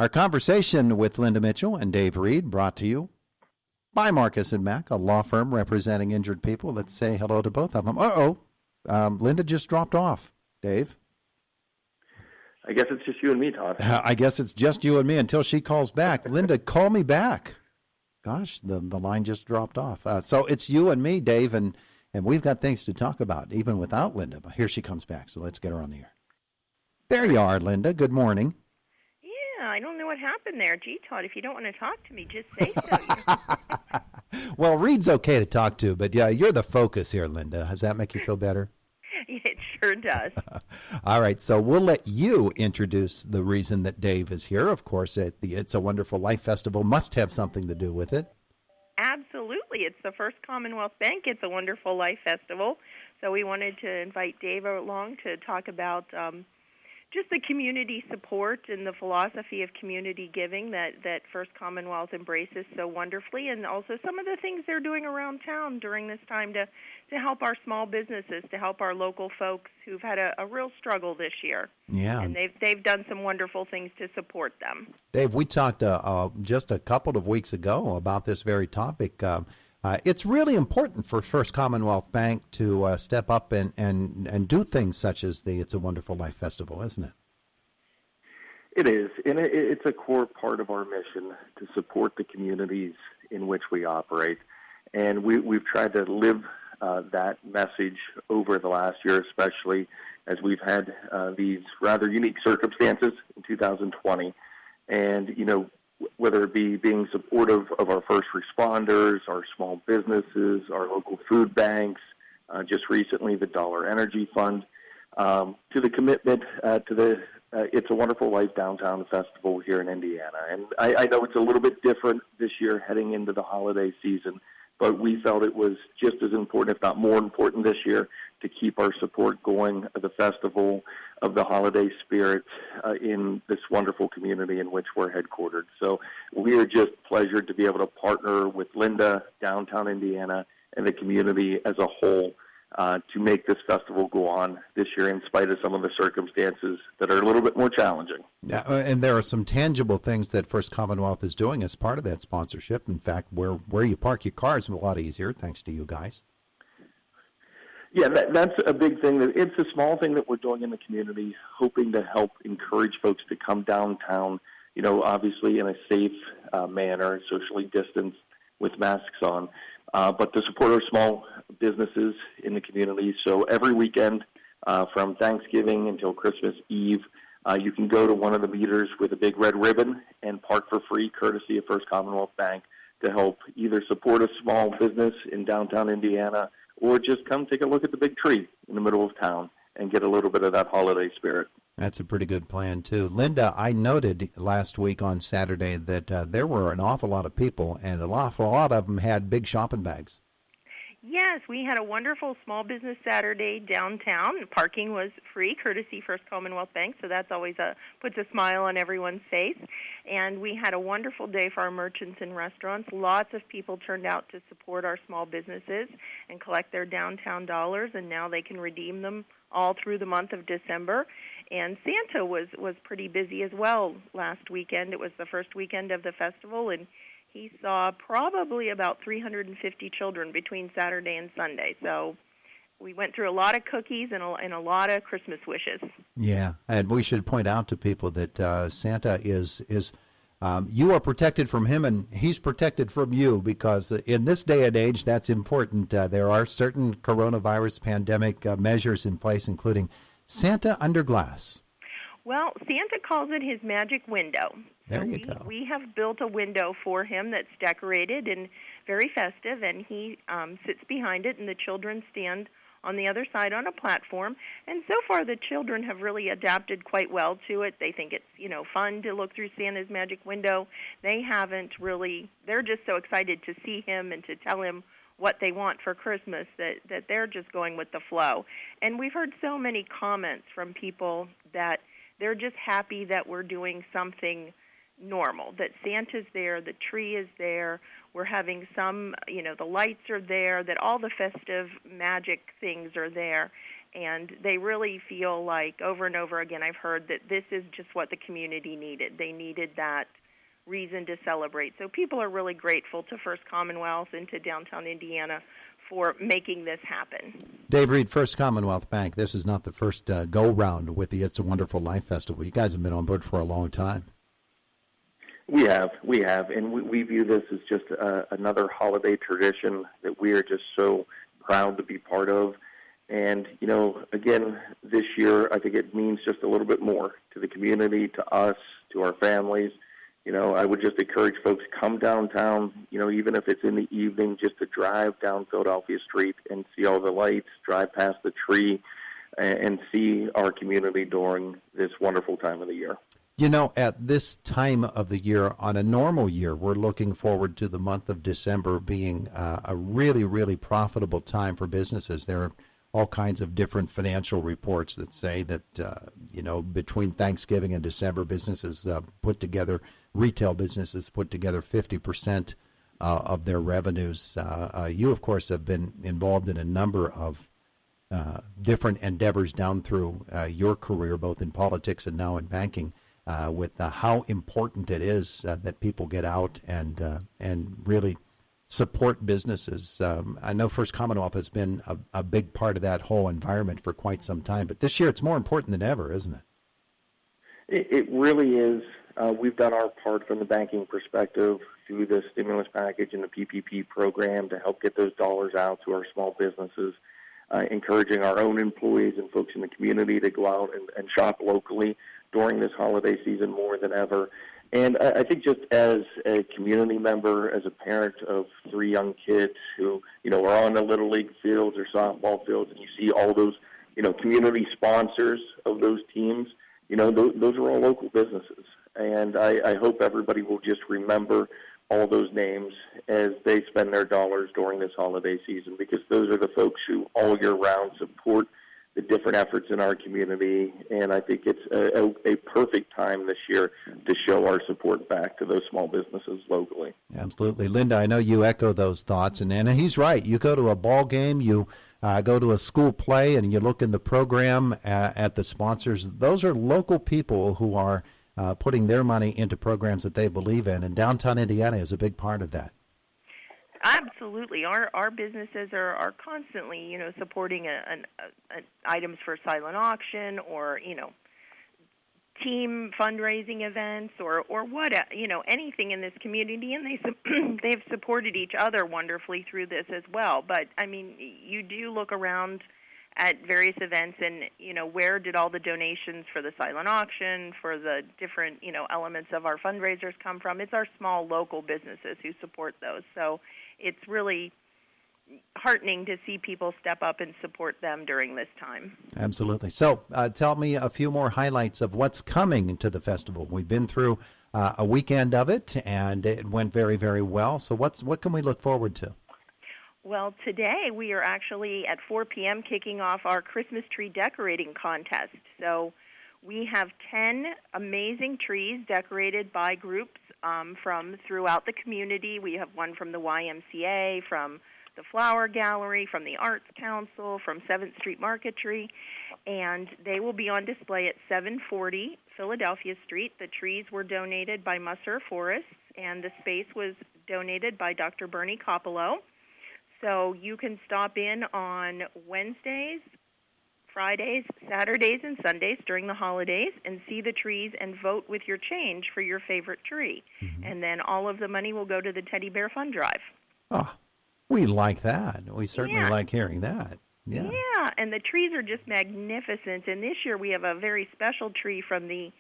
Our conversation with Linda Mitchell and Dave Reed brought to you by Marcus and Mack, a law firm representing injured people. Let's say hello to both of them. Linda just dropped off. Dave? I guess it's just you and me, Todd. I guess it's just you and me until she calls back. Linda, call me back. Gosh, the line just dropped off. So it's you and me, Dave, and we've got things to talk about, even without Linda. But here she comes back, so let's get her on the air. There you are, Linda. Good morning. I don't know what happened there. Gee, Todd, if you don't want to talk to me, just say so. Well, Reed's okay to talk to, but yeah, you're the focus here, Linda. Does that make you feel better? It sure does. All right, so we'll let you introduce the reason that Dave is here. Of course, the It's a Wonderful Life Festival must have something to do with it. Absolutely. It's the first Commonwealth Bank It's a Wonderful Life Festival. So we wanted to invite Dave along to talk about just the community support and the philosophy of community giving that First Commonwealth embraces so wonderfully, and also some of the things they're doing around town during this time to help our small businesses, to help our local folks who've had a real struggle this year. Yeah. And they've done some wonderful things to support them. Dave, we talked just a couple of weeks ago about this very topic. It's really important for First Commonwealth Bank to step up and do things such as the It's a Wonderful Life Festival, isn't it? It is, and it's a core part of our mission to support the communities in which we operate. And we've tried to live that message over the last year, especially as we've had these rather unique circumstances in 2020. And, whether it be being supportive of our first responders, our small businesses, our local food banks, just recently the Dollar Energy Fund, to the commitment to the It's a Wonderful Life Downtown Festival here in Indiana. And I know it's a little bit different this year heading into the holiday season, but we felt it was just as important, if not more important this year, to keep our support going of the festival, of the holiday spirit in this wonderful community in which we're headquartered. So we are just pleasured to be able to partner with Linda, downtown Indiana, and the community as a whole to make this festival go on this year in spite of some of the circumstances that are a little bit more challenging. Yeah, and there are some tangible things that First Commonwealth is doing as part of that sponsorship. In fact, where you park your car is a lot easier thanks to you guys. Yeah, that's a big thing. It's a small thing that we're doing in the community, hoping to help encourage folks to come downtown, obviously in a safe manner, socially distanced with masks on, but to support our small businesses in the community. So every weekend from Thanksgiving until Christmas Eve, you can go to one of the meters with a big red ribbon and park for free, courtesy of First Commonwealth Bank, to help either support a small business in downtown Indiana or just come take a look at the big tree in the middle of town and get a little bit of that holiday spirit. That's a pretty good plan, too. Linda, I noted last week on Saturday that there were an awful lot of people, and an awful lot of them had big shopping bags. Yes, we had a wonderful Small Business Saturday downtown. Parking was free, courtesy First Commonwealth Bank, so that's always puts a smile on everyone's face. And we had a wonderful day for our merchants and restaurants. Lots of people turned out to support our small businesses and collect their downtown dollars, and now they can redeem them all through the month of December. And Santa was pretty busy as well last weekend. It was the first weekend of the festival, and he saw probably about 350 children between Saturday and Sunday. So we went through a lot of cookies and a lot of Christmas wishes. Yeah, and we should point out to people that Santa is you are protected from him and he's protected from you, because in this day and age, that's important. There are certain coronavirus pandemic measures in place, including Santa under glass. Well, Santa calls it his magic window. There you go. We have built a window for him that's decorated and very festive, and he sits behind it, and the children stand on the other side on a platform. And so far, the children have really adapted quite well to it. They think it's, fun to look through Santa's magic window. They haven't really, they're just so excited to see him and to tell him what they want for Christmas that they're just going with the flow. And we've heard so many comments from people that they're just happy that we're doing something normal, that Santa's there, the tree is there, we're having some, the lights are there, that all the festive magic things are there. And they really feel like over and over again I've heard that this is just what the community needed. They needed that reason to celebrate. So people are really grateful to First Commonwealth and to downtown Indiana for making this happen. Dave Reed, First Commonwealth Bank. This is not the first go-round with the It's a Wonderful Life Festival. You guys have been on board for a long time. We have, and we view this as just another holiday tradition that we are just so proud to be part of. And, again, this year, I think it means just a little bit more to the community, to us, to our families. I would just encourage folks, come downtown, even if it's in the evening, just to drive down Philadelphia Street and see all the lights, drive past the tree, and see our community during this wonderful time of the year. At this time of the year, on a normal year, we're looking forward to the month of December being a really, really profitable time for businesses. There are all kinds of different financial reports that say that, between Thanksgiving and December, retail businesses put together 50% of their revenues. You, of course, have been involved in a number of different endeavors down through your career, both in politics and now in banking, with how important it is that people get out and really support businesses. I know First Commonwealth has been a big part of that whole environment for quite some time, but this year it's more important than ever, isn't it? It really is. We've done our part from the banking perspective through the stimulus package and the PPP program to help get those dollars out to our small businesses, encouraging our own employees and folks in the community to go out and shop locally during this holiday season more than ever. And I think just as a community member, as a parent of 3 young kids who, are on the Little League fields or softball fields, and you see all those, community sponsors of those teams, those are all local businesses. And I hope everybody will just remember all those names as they spend their dollars during this holiday season, because those are the folks who all year round support the different efforts in our community, and I think it's a perfect time this year to show our support back to those small businesses locally. Absolutely. Linda, I know you echo those thoughts, and he's right. You go to a ball game, you go to a school play, and you look in the program at the sponsors. Those are local people who are putting their money into programs that they believe in, and downtown Indiana is a big part of that. Absolutely. Our businesses are constantly, supporting items for silent auction or, team fundraising events or what, anything in this community, and they've supported each other wonderfully through this as well. But, you do look around at various events and, where did all the donations for the silent auction, for the different, elements of our fundraisers come from? It's our small local businesses who support those. So it's really heartening to see people step up and support them during this time. Absolutely. So tell me a few more highlights of what's coming to the festival. We've been through a weekend of it, and it went very, very well. So what can we look forward to? Well, today we are actually at 4 p.m. kicking off our Christmas tree decorating contest. So we have 10 amazing trees decorated by groups from throughout the community. We have one from the YMCA, from the Flower Gallery, from the Arts Council, from 7th Street Marketry, and they will be on display at 740 Philadelphia Street. The trees were donated by Musser Forests, and the space was donated by Dr. Bernie Coppolo. So you can stop in on Wednesdays, Fridays, Saturdays, and Sundays during the holidays and see the trees and vote with your change for your favorite tree. Mm-hmm. And then all of the money will go to the Teddy Bear Fund Drive. Oh, we like that. We certainly like hearing that. Yeah. Yeah, and the trees are just magnificent. And this year we have a very special tree from the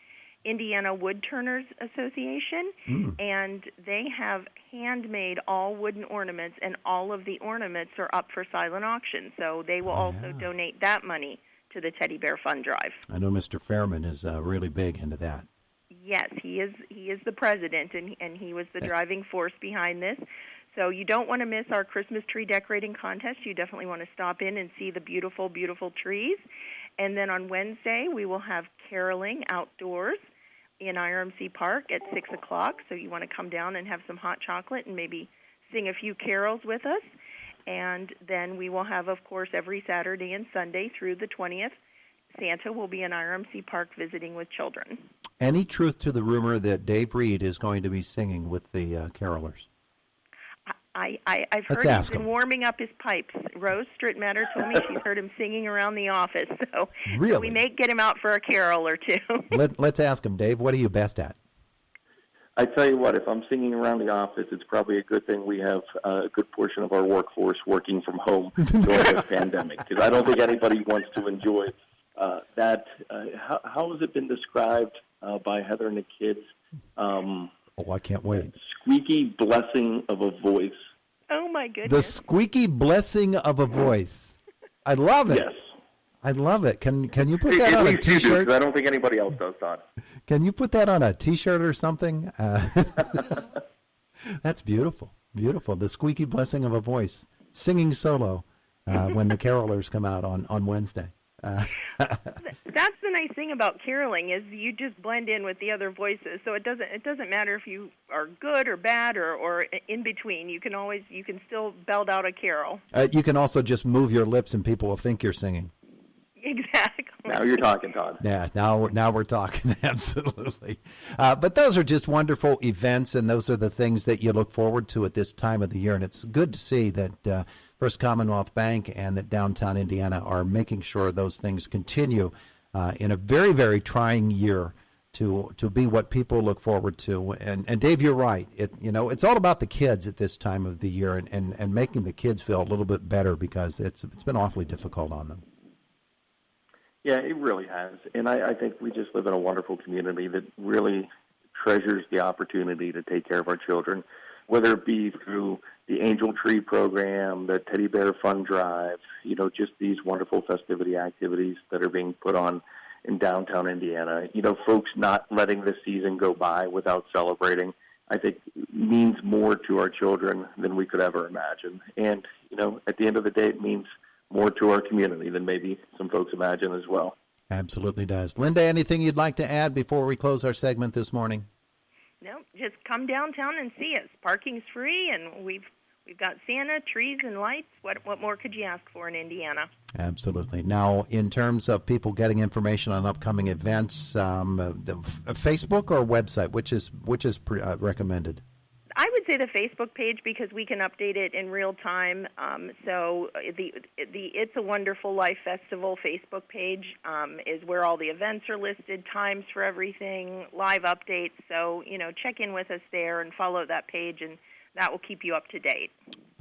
Indiana Woodturners Association, and they have handmade all wooden ornaments, and all of the ornaments are up for silent auction. So they will also donate that money to the Teddy Bear Fund Drive. I know Mr. Fairman is really big into that. Yes, he is. He is the president, and he was the driving force behind this. So you don't want to miss our Christmas tree decorating contest. You definitely want to stop in and see the beautiful, beautiful trees. And then on Wednesday, we will have caroling outdoors in IRMC Park at 6 o'clock. So you want to come down and have some hot chocolate and maybe sing a few carols with us. And then we will have, of course, every Saturday and Sunday through the 20th, Santa will be in IRMC Park visiting with children. Any truth to the rumor that Dave Reed is going to be singing with the carolers? I've Let's heard ask he's been him. warming up his pipes. Rose Strittmatter told me she's heard him singing around the office. So Really? we may get him out for a carol or two. Let's ask him, Dave. What are you best at? I tell you what, if I'm singing around the office, it's probably a good thing we have a good portion of our workforce working from home during this pandemic, because I don't think anybody wants to enjoy that. How has it been described by Heather and the kids? I can't wait. Squeaky blessing of a voice. Oh, my goodness. The squeaky blessing of a voice. I love it. Yes. I love it. Can you put that on a least you do, T-shirt? 'cause I don't think anybody else does, Todd. Can you put that on a T-shirt or something? That's beautiful. Beautiful. The squeaky blessing of a voice. Singing solo when the carolers come out on Wednesday. That's the nice thing about caroling is you just blend in with the other voices. So it doesn't matter if you are good or bad or in between. You can still belt out a carol. You can also just move your lips and people will think you're singing. Exactly. Now you're talking, Todd. Yeah, now we're talking. Absolutely. But those are just wonderful events, and those are the things that you look forward to at this time of the year. And it's good to see that First Commonwealth Bank and that downtown Indiana are making sure those things continue in a very, very trying year to be what people look forward to. And Dave, you're right. It's all about the kids at this time of the year and making the kids feel a little bit better because it's been awfully difficult on them. Yeah, it really has. And I think we just live in a wonderful community that really treasures the opportunity to take care of our children, whether it be through the Angel Tree program, the Teddy Bear Fund Drive, just these wonderful festivity activities that are being put on in downtown Indiana. Folks not letting the season go by without celebrating, I think means more to our children than we could ever imagine. And, at the end of the day, it means more to our community than maybe some folks imagine as well. Absolutely does. Linda, anything you'd like to add before we close our segment this morning? No, just come downtown and see us. Parking's free, and we've got Santa, trees, and lights. What more could you ask for in Indiana? Absolutely. Now, in terms of people getting information on upcoming events, Facebook or website, which is recommended? I would say the Facebook page because we can update it in real time. So the It's a Wonderful Life Festival Facebook page is where all the events are listed, times for everything, live updates. So, check in with us there and follow that page, and that will keep you up to date.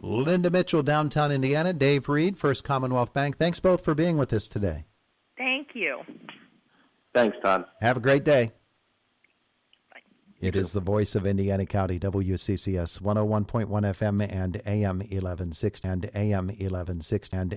Linda Mitchell, downtown Indiana. Dave Reed, First Commonwealth Bank. Thanks both for being with us today. Thank you. Thanks, Todd. Have a great day. It is the voice of Indiana County, WCCS 101.1 FM and AM 1160 and AM 1160 and